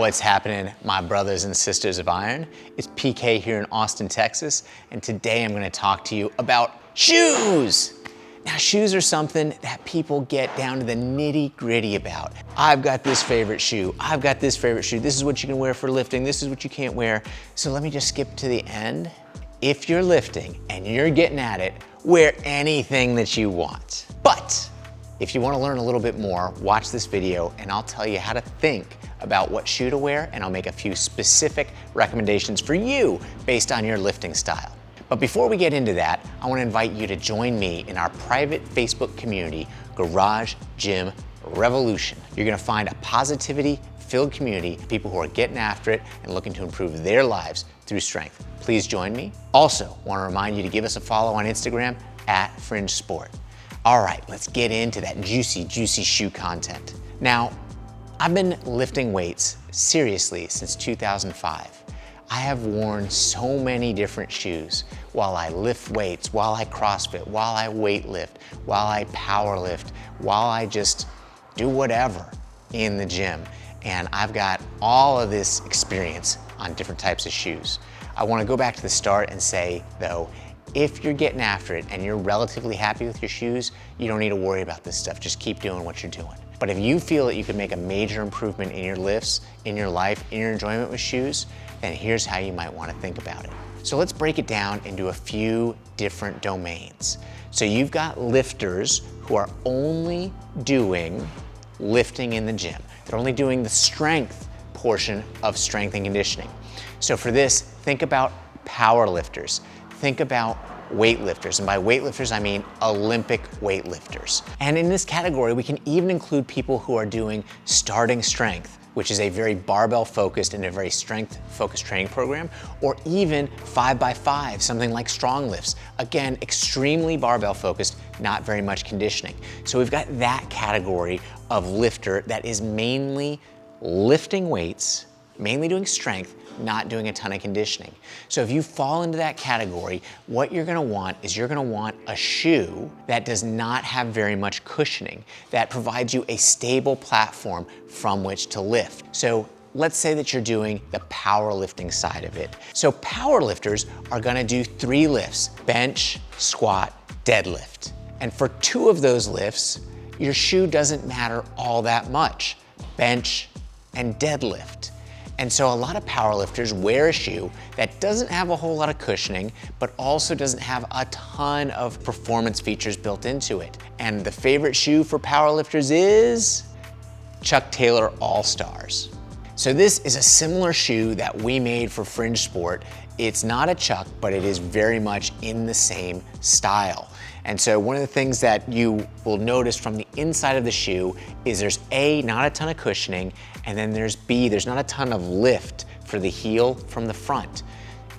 What's happening, my brothers and sisters of iron? It's PK here in Austin, Texas, and today I'm going to talk to you about shoes. Now, shoes are something that people get down to the nitty-gritty about. I've got this favorite shoe. I've got this favorite shoe. This is what you can wear for lifting. This is what you can't wear. So let me just skip to the end. If you're lifting and you're getting at it, wear anything that you want. But if you want to learn a little bit more, watch this video and I'll tell you how to think about what shoe to wear, and I'll make a few specific recommendations for you based on your lifting style. But before we get into that, I want to invite you to join me in our private Facebook community, Garage Gym Revolution. You're going to find a positivity-filled community, people who are getting after it and looking to improve their lives through strength. Please join me. Also, want to remind you to give us a follow on Instagram @Fringe Sport. All right, let's get into that juicy shoe content. Now, I've been lifting weights seriously since 2005. I have worn so many different shoes while I lift weights, while I CrossFit, while I weightlift, while I powerlift, while I just do whatever in the gym. And I've got all of this experience on different types of shoes. I want to go back to the start and say, though, if you're getting after it and you're relatively happy with your shoes, you don't need to worry about this stuff. Just keep doing what you're doing. But if you feel that you can make a major improvement in your lifts, in your life, in your enjoyment with shoes, then here's how you might want to think about it. So let's break it down into a few different domains. So you've got lifters who are only doing lifting in the gym. They're only doing the strength portion of strength and conditioning. So for this, think about power lifters. Think about weightlifters, and by weightlifters I mean Olympic weightlifters. And in this category we can even include people who are doing starting strength, which is a very barbell focused and a very strength focused training program, or even 5x5, something like strong lifts. Again, extremely barbell focused, not very much conditioning. So we've got that category of lifter that is mainly lifting weights, mainly doing strength, not doing a ton of conditioning. So if you fall into that category, what you're gonna want is you're gonna want a shoe that does not have very much cushioning, that provides you a stable platform from which to lift. So let's say that you're doing the powerlifting side of it. So powerlifters are gonna do 3 lifts: bench, squat, deadlift. And for 2 of those lifts, your shoe doesn't matter all that much: bench and deadlift. And so a lot of powerlifters wear a shoe that doesn't have a whole lot of cushioning, but also doesn't have a ton of performance features built into it. And the favorite shoe for powerlifters is Chuck Taylor All-Stars. So this is a similar shoe that we made for Fringe Sport. It's not a Chuck, but it is very much in the same style. And so one of the things that you will notice from the inside of the shoe is there's A, not a ton of cushioning, and then there's B, there's not a ton of lift for the heel from the front.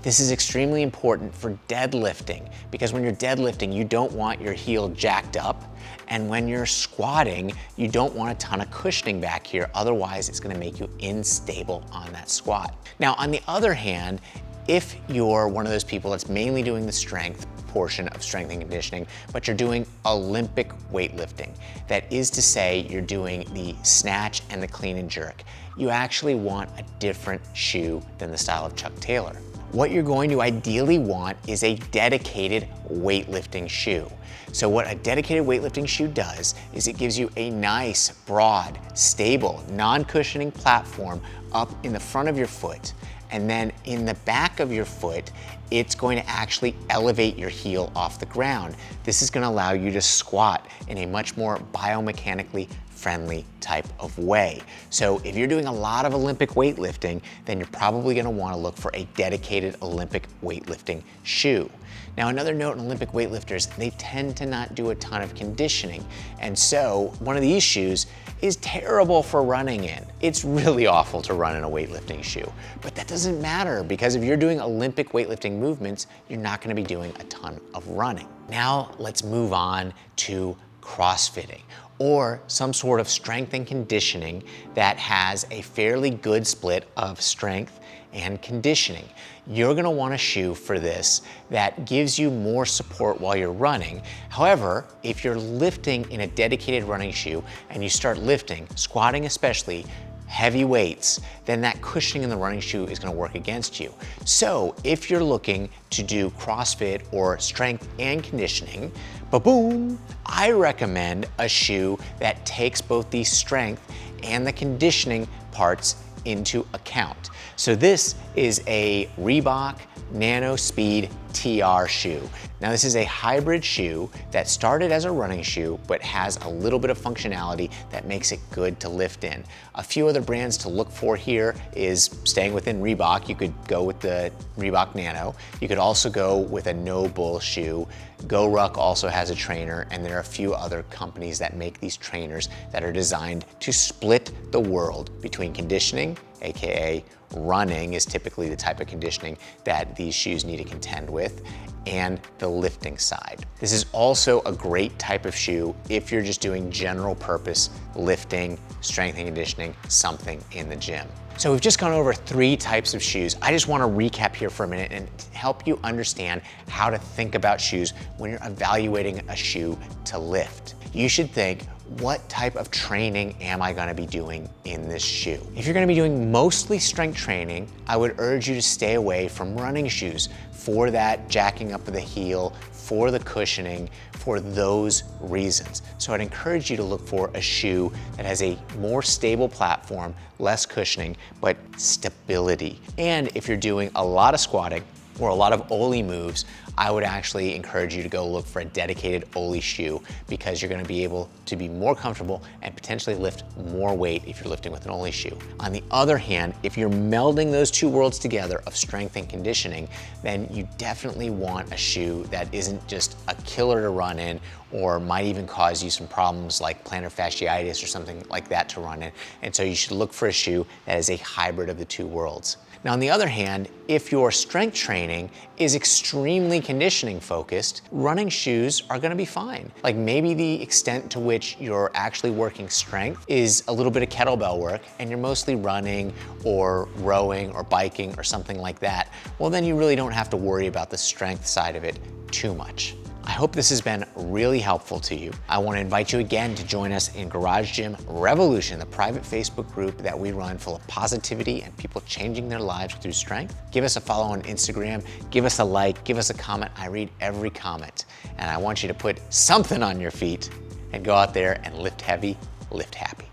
This is extremely important for deadlifting, because when you're deadlifting, you don't want your heel jacked up, and when you're squatting, you don't want a ton of cushioning back here, otherwise it's gonna make you unstable on that squat. Now, on the other hand, if you're one of those people that's mainly doing the strength portion of strength and conditioning, but you're doing Olympic weightlifting, that is to say you're doing the snatch and the clean and jerk, you actually want a different shoe than the style of Chuck Taylor. What you're going to ideally want is a dedicated weightlifting shoe. So what a dedicated weightlifting shoe does is it gives you a nice, broad, stable, non-cushioning platform up in the front of your foot. And then in the back of your foot, it's going to actually elevate your heel off the ground. This is gonna allow you to squat in a much more biomechanically friendly type of way. So if you're doing a lot of Olympic weightlifting, then you're probably gonna wanna look for a dedicated Olympic weightlifting shoe. Now, another note on Olympic weightlifters, they tend to not do a ton of conditioning. And so one of these shoes is terrible for running in. It's really awful to run in a weightlifting shoe, but that doesn't matter, because if you're doing Olympic weightlifting movements, you're not gonna be doing a ton of running. Now let's move on to CrossFitting, or some sort of strength and conditioning that has a fairly good split of strength and conditioning. You're gonna want a shoe for this that gives you more support while you're running. However, if you're lifting in a dedicated running shoe and you start lifting, squatting especially, heavy weights, then that cushioning in the running shoe is gonna work against you. So if you're looking to do CrossFit or strength and conditioning, ba-boom, I recommend a shoe that takes both the strength and the conditioning parts into account. So this is a Reebok Nano Speed TR shoe. Now this is a hybrid shoe that started as a running shoe but has a little bit of functionality that makes it good to lift in. A few other brands to look for here is staying within Reebok. You could go with the Reebok Nano. You could also go with a no bull shoe. GoRuck also has a trainer, and there are a few other companies that make these trainers that are designed to split the world between conditioning, aka running is typically the type of conditioning that these shoes need to contend with, and the lifting side. This is also a great type of shoe if you're just doing general purpose lifting, strength and conditioning, something in the gym. So we've just gone over 3 types of shoes. I just wanna recap here for a minute and help you understand how to think about shoes when you're evaluating a shoe to lift. You should think, what type of training am I gonna be doing in this shoe? If you're gonna be doing mostly strength training, I would urge you to stay away from running shoes for that jacking up of the heel, for the cushioning, for those reasons. So I'd encourage you to look for a shoe that has a more stable platform, less cushioning, but stability. And if you're doing a lot of squatting or a lot of Ollie moves, I would actually encourage you to go look for a dedicated Ollie shoe, because you're gonna be able to be more comfortable and potentially lift more weight if you're lifting with an Ollie shoe. On the other hand, if you're melding those two worlds together of strength and conditioning, then you definitely want a shoe that isn't just a killer to run in, or might even cause you some problems like plantar fasciitis or something like that to run in. And so you should look for a shoe that is a hybrid of the two worlds. Now, on the other hand, if your strength training is extremely conditioning focused, running shoes are gonna be fine. Like maybe the extent to which you're actually working strength is a little bit of kettlebell work and you're mostly running or rowing or biking or something like that, well then you really don't have to worry about the strength side of it too much. I hope this has been really helpful to you. I want to invite you again to join us in Garage Gym Revolution, the private Facebook group that we run full of positivity and people changing their lives through strength. Give us a follow on Instagram, give us a like, give us a comment. I read every comment, and I want you to put something on your feet and go out there and lift heavy, lift happy.